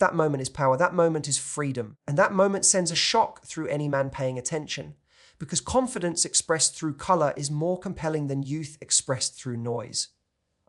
That moment is power. That moment is freedom. And that moment sends a shock through any man paying attention. Because confidence expressed through color is more compelling than youth expressed through noise.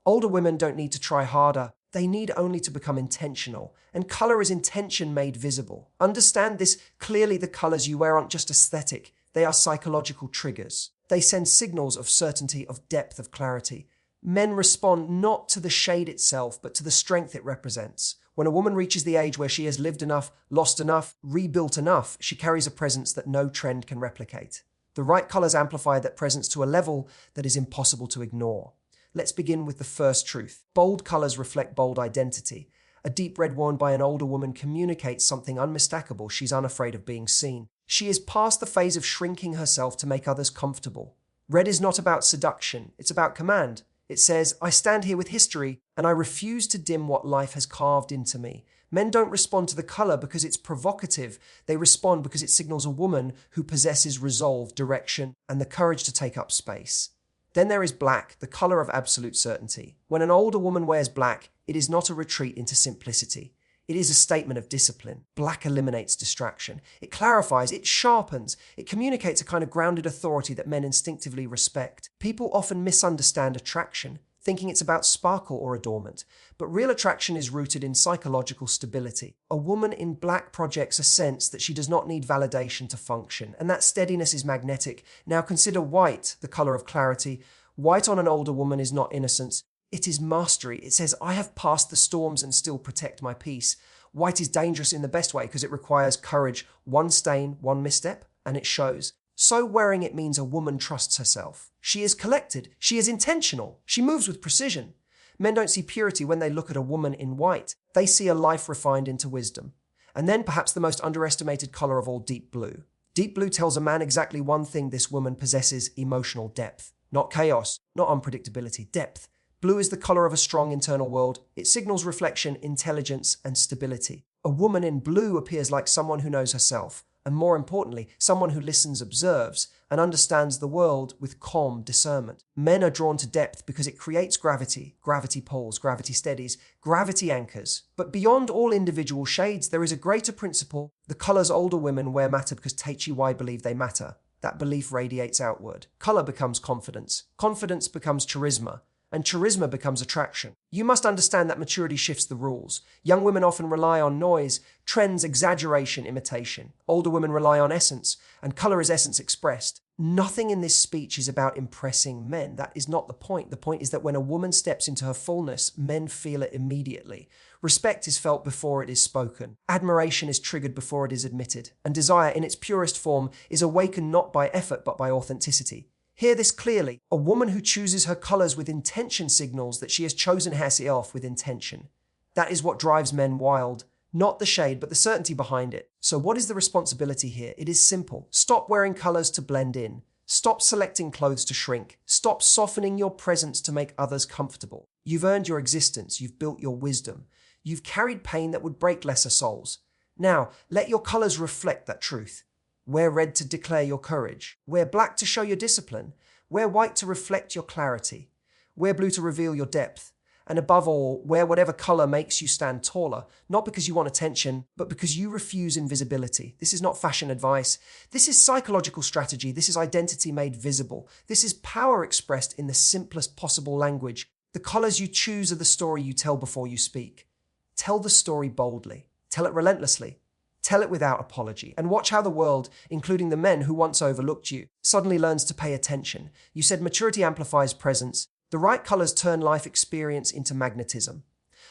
Older women don't need to try harder. They need only to become intentional. And color is intention made visible. Understand this clearly. The colors you wear aren't just aesthetic. They are psychological triggers. They send signals of certainty, of depth, of clarity. Men respond not to the shade itself, but to the strength it represents. When a woman reaches the age where she has lived enough, lost enough, rebuilt enough, she carries a presence that no trend can replicate. The right colors amplify that presence to a level that is impossible to ignore. Let's begin with the first truth. Bold colors reflect bold identity. A deep red worn by an older woman communicates something unmistakable. She's unafraid of being seen. She is past the phase of shrinking herself to make others comfortable. Red is not about seduction, it's about command. It says, I stand here with history, and I refuse to dim what life has carved into me. Men don't respond to the color because it's provocative. They respond because it signals a woman who possesses resolve, direction, and the courage to take up space. Then there is black, the color of absolute certainty. When an older woman wears black, it is not a retreat into simplicity. It is a statement of discipline. Black eliminates distraction. It clarifies, it sharpens, it communicates a kind of grounded authority that men instinctively respect. People often misunderstand attraction, thinking it's about sparkle or adornment, but real attraction is rooted in psychological stability. A woman in black projects a sense that she does not need validation to function, and that steadiness is magnetic. Now consider white, the color of clarity. White on an older woman is not innocence. It is mastery. It says, I have passed the storms and still protect my peace. White is dangerous in the best way because it requires courage. One stain, one misstep, and it shows. So wearing it means a woman trusts herself. She is collected. She is intentional. She moves with precision. Men don't see purity when they look at a woman in white. They see a life refined into wisdom. And then perhaps the most underestimated color of all, deep blue. Deep blue tells a man exactly one thing: this woman possesses emotional depth. Not chaos, not unpredictability, depth. Blue is the color of a strong internal world. It signals reflection, intelligence, and stability. A woman in blue appears like someone who knows herself, and more importantly, someone who listens, observes, and understands the world with calm discernment. Men are drawn to depth because it creates gravity. Gravity pulls, gravity steadies, gravity anchors. But beyond all individual shades, there is a greater principle. The colors older women wear matter because Taichi believe they matter. That belief radiates outward. Color becomes confidence. Confidence becomes charisma. And charisma becomes attraction. You must understand that maturity shifts the rules. Young women often rely on noise, trends, exaggeration, imitation. Older women rely on essence, and color is essence expressed. Nothing in this speech is about impressing men. That is not the point. The point is that when a woman steps into her fullness, men feel it immediately. Respect is felt before it is spoken. Admiration is triggered before it is admitted. And desire, in its purest form, is awakened not by effort but by authenticity. Hear this clearly. A woman who chooses her colors with intention signals that she has chosen herself with intention. That is what drives men wild. Not the shade, but the certainty behind it. So what is the responsibility here? It is simple. Stop wearing colors to blend in. Stop selecting clothes to shrink. Stop softening your presence to make others comfortable. You've earned your existence. You've built your wisdom. You've carried pain that would break lesser souls. Now, let your colors reflect that truth. Wear red to declare your courage. Wear black to show your discipline. Wear white to reflect your clarity. Wear blue to reveal your depth. And above all, wear whatever color makes you stand taller, not because you want attention, but because you refuse invisibility. This is not fashion advice. This is psychological strategy. This is identity made visible. This is power expressed in the simplest possible language. The colors you choose are the story you tell before you speak. Tell the story boldly. Tell it relentlessly. Tell it without apology, and watch how the world, including the men who once overlooked you, suddenly learns to pay attention. You said maturity amplifies presence. The right colors turn life experience into magnetism.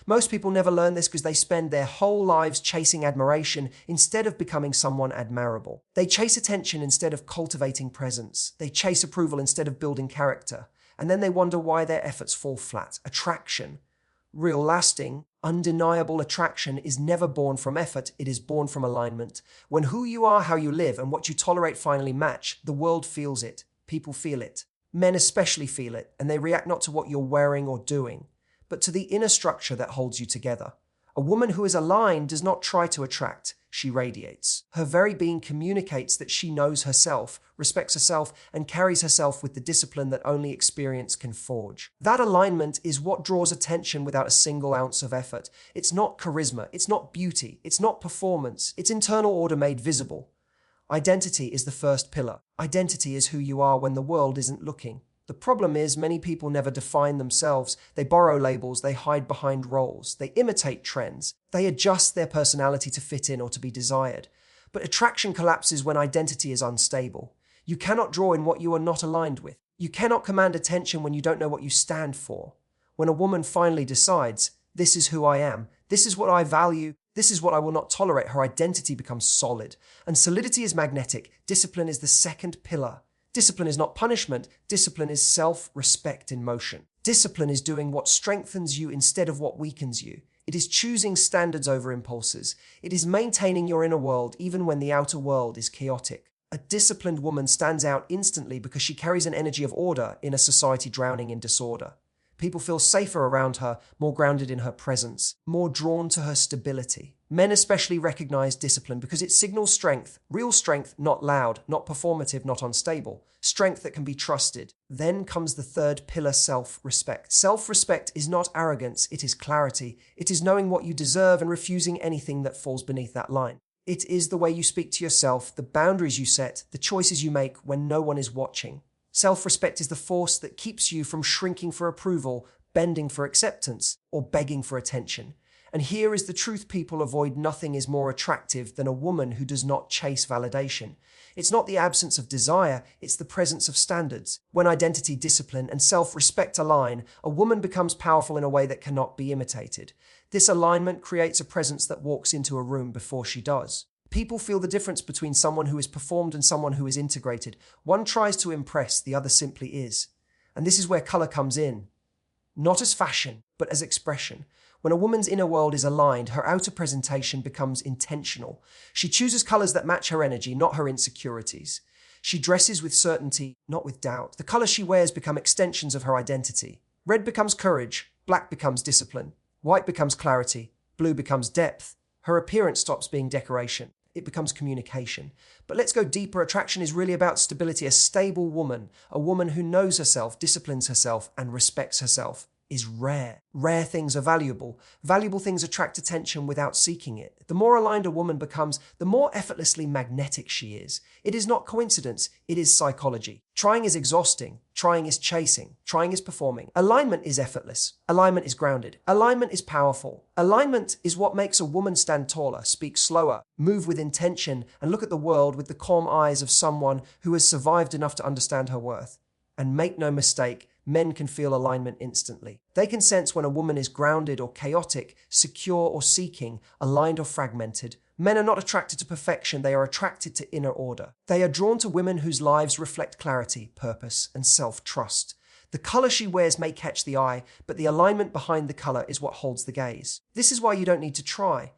Most people never learn this because they spend their whole lives chasing admiration instead of becoming someone admirable. They chase attention instead of cultivating presence. They chase approval instead of building character. And then they wonder why their efforts fall flat. Attraction. Real, lasting, undeniable attraction is never born from effort, it is born from alignment. When who you are, how you live, and what you tolerate finally match, the world feels it. People feel it. Men especially feel it, and they react not to what you're wearing or doing, but to the inner structure that holds you together. A woman who is aligned does not try to attract. she radiates. Her very being communicates that she knows herself, respects herself, and carries herself with the discipline that only experience can forge. That alignment is what draws attention without a single ounce of effort. It's not charisma, it's not beauty, it's not performance, it's internal order made visible. Identity is the first pillar. Identity is who you are when the world isn't looking. The problem is many people never define themselves. They borrow labels, they hide behind roles, they imitate trends, they adjust their personality to fit in or to be desired. But attraction collapses when identity is unstable. You cannot draw in what you are not aligned with. You cannot command attention when you don't know what you stand for. When a woman finally decides, this is who I am, this is what I value, this is what I will not tolerate, her identity becomes solid. And solidity is magnetic. Discipline is the second pillar. Discipline is not punishment. Discipline is self-respect in motion. Discipline is doing what strengthens you instead of what weakens you. It is choosing standards over impulses. It is maintaining your inner world even when the outer world is chaotic. A disciplined woman stands out instantly because she carries an energy of order in a society drowning in disorder. People feel safer around her, more grounded in her presence, more drawn to her stability. Men especially recognize discipline because it signals strength, real strength, not loud, not performative, not unstable, strength that can be trusted. Then comes the third pillar, self-respect. Self-respect is not arrogance, it is clarity. It is knowing what you deserve and refusing anything that falls beneath that line. It is the way you speak to yourself, the boundaries you set, the choices you make when no one is watching. Self-respect is the force that keeps you from shrinking for approval, bending for acceptance, or begging for attention. And here is the truth, people avoid. Nothing is more attractive than a woman who does not chase validation. It's not the absence of desire, it's the presence of standards. When identity, discipline, and self-respect align, a woman becomes powerful in a way that cannot be imitated. This alignment creates a presence that walks into a room before she does. People feel the difference between someone who is performed and someone who is integrated. One tries to impress, the other simply is. And this is where color comes in. Not as fashion, but as expression. When a woman's inner world is aligned, her outer presentation becomes intentional. She chooses colors that match her energy, not her insecurities. She dresses with certainty, not with doubt. The colors she wears become extensions of her identity. Red becomes courage, black becomes discipline, white becomes clarity, blue becomes depth. Her appearance stops being decoration. It becomes communication. But let's go deeper. Attraction is really about stability. A stable woman, a woman who knows herself, disciplines herself, and respects herself, is rare. Rare things are valuable. Valuable things attract attention without seeking it. The more aligned a woman becomes, the more effortlessly magnetic she is. It is not coincidence, it is psychology. Trying is exhausting. Trying is chasing. Trying is performing. Alignment is effortless. Alignment is grounded. Alignment is powerful. Alignment is what makes a woman stand taller, speak slower, move with intention, and look at the world with the calm eyes of someone who has survived enough to understand her worth. And make no mistake, men can feel alignment instantly. They can sense when a woman is grounded or chaotic, secure or seeking, aligned or fragmented. Men are not attracted to perfection, they are attracted to inner order. They are drawn to women whose lives reflect clarity, purpose, and self-trust. The color she wears may catch the eye, but the alignment behind the color is what holds the gaze. This is why you don't need to try.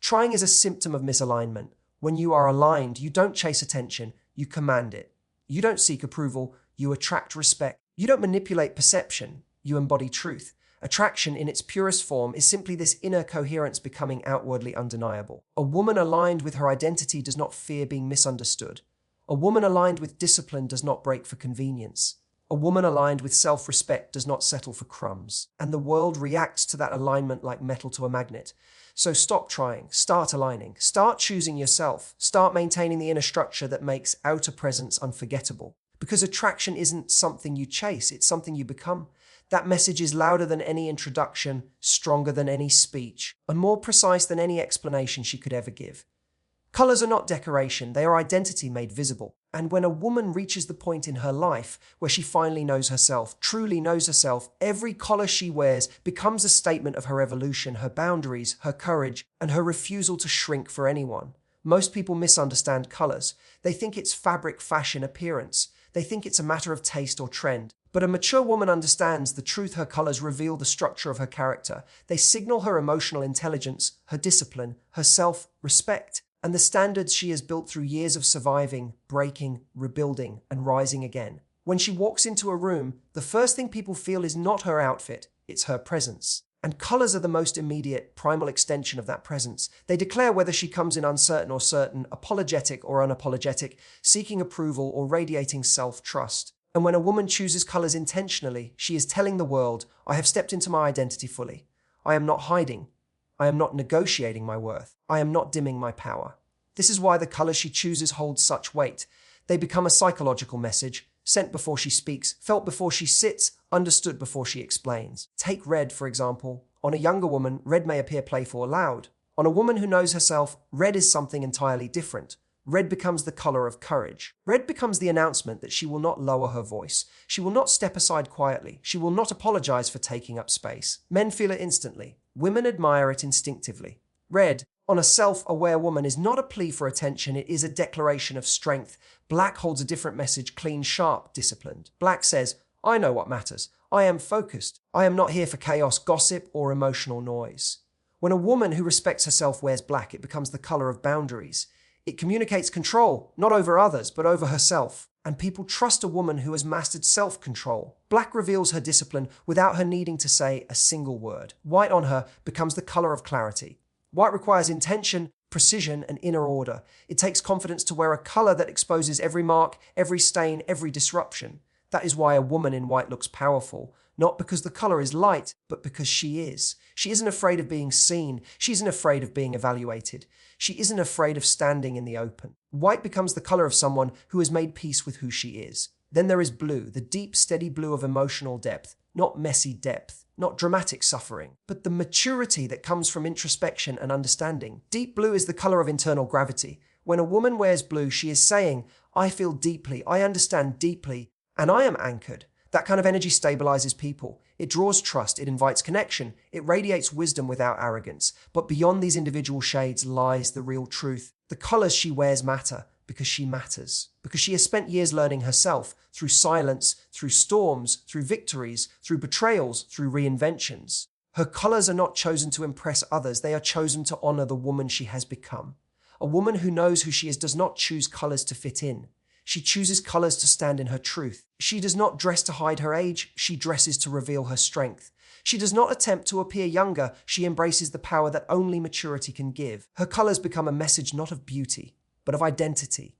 Trying is a symptom of misalignment. When you are aligned, you don't chase attention, you command it. You don't seek approval, you attract respect. You don't manipulate perception, you embody truth. Attraction in its purest form is simply this inner coherence becoming outwardly undeniable. A woman aligned with her identity does not fear being misunderstood. A woman aligned with discipline does not break for convenience. A woman aligned with self-respect does not settle for crumbs. And the world reacts to that alignment like metal to a magnet. So stop trying, start aligning, start choosing yourself, start maintaining the inner structure that makes outer presence unforgettable. Because attraction isn't something you chase, it's something you become. That message is louder than any introduction, stronger than any speech, and more precise than any explanation she could ever give. Colors are not decoration, they are identity made visible. And when a woman reaches the point in her life where she finally knows herself, truly knows herself, every collar she wears becomes a statement of her evolution, her boundaries, her courage, and her refusal to shrink for anyone. Most people misunderstand colors. They think it's fabric, fashion, appearance. They think it's a matter of taste or trend. But a mature woman understands the truth. Her colors reveal the structure of her character. They signal her emotional intelligence, her discipline, her self-respect, and the standards she has built through years of surviving, breaking, rebuilding, and rising again. When she walks into a room, the first thing people feel is not her outfit, it's her presence. And colors are the most immediate, primal extension of that presence. They declare whether she comes in uncertain or certain, apologetic or unapologetic, seeking approval or radiating self-trust. And when a woman chooses colors intentionally, she is telling the world, I have stepped into my identity fully. I am not hiding. I am not negotiating my worth. I am not dimming my power. This is why the colors she chooses hold such weight. They become a psychological message, sent before she speaks, felt before she sits, understood before she explains. Take red, for example. On a younger woman, red may appear playful or loud. On a woman who knows herself, red is something entirely different. Red becomes the color of courage. Red becomes the announcement that she will not lower her voice. She will not step aside quietly. She will not apologize for taking up space. Men feel it instantly. Women admire it instinctively. Red, on a self-aware woman, is not a plea for attention, it is a declaration of strength. Black holds a different message, clean, sharp, disciplined. Black says, I know what matters. I am focused. I am not here for chaos, gossip, or emotional noise. When a woman who respects herself wears black, it becomes the color of boundaries. It communicates control, not over others, but over herself. And people trust a woman who has mastered self-control. Black reveals her discipline without her needing to say a single word. White on her becomes the color of clarity. White requires intention, precision, and inner order. It takes confidence to wear a color that exposes every mark, every stain, every disruption. That is why a woman in white looks powerful, not because the color is light, but because she is. She isn't afraid of being seen. She isn't afraid of being evaluated. She isn't afraid of standing in the open. White becomes the color of someone who has made peace with who she is. Then there is blue, the deep, steady blue of emotional depth, not messy depth, not dramatic suffering, but the maturity that comes from introspection and understanding. Deep blue is the color of internal gravity. When a woman wears blue, she is saying, I feel deeply, I understand deeply, and I am anchored. That kind of energy stabilizes people. It draws trust, it invites connection, it radiates wisdom without arrogance. But beyond these individual shades lies the real truth. The colors she wears matter because she matters. Because she has spent years learning herself, through silence, through storms, through victories, through betrayals, through reinventions. Her colors are not chosen to impress others, they are chosen to honor the woman she has become. A woman who knows who she is does not choose colors to fit in. She chooses colors to stand in her truth. She does not dress to hide her age, she dresses to reveal her strength. She does not attempt to appear younger, she embraces the power that only maturity can give. Her colors become a message not of beauty, but of identity.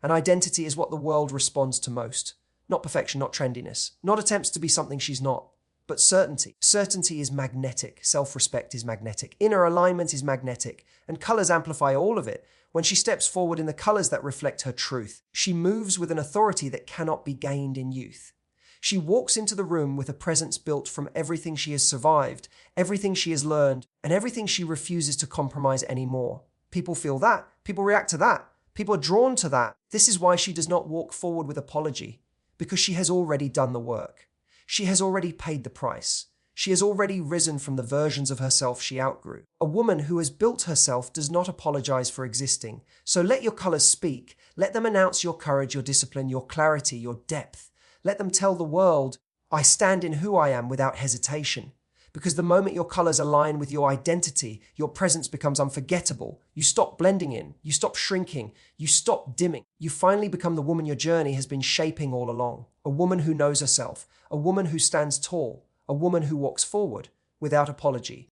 And identity is what the world responds to most. Not perfection, not trendiness, not attempts to be something she's not, but certainty. Certainty is magnetic, self-respect is magnetic, inner alignment is magnetic, and colors amplify all of it. When she steps forward in the colors that reflect her truth, she moves with an authority that cannot be gained in youth. She walks into the room with a presence built from everything she has survived, everything she has learned, and everything she refuses to compromise anymore. People feel that. People react to that. People are drawn to that. This is why she does not walk forward with apology, because she has already done the work. She has already paid the price. She has already risen from the versions of herself she outgrew. A woman who has built herself does not apologize for existing. So let your colors speak. Let them announce your courage, your discipline, your clarity, your depth. Let them tell the world, I stand in who I am without hesitation. Because the moment your colors align with your identity, your presence becomes unforgettable. You stop blending in, you stop shrinking, you stop dimming. You finally become the woman your journey has been shaping all along. A woman who knows herself, a woman who stands tall, a woman who walks forward without apology.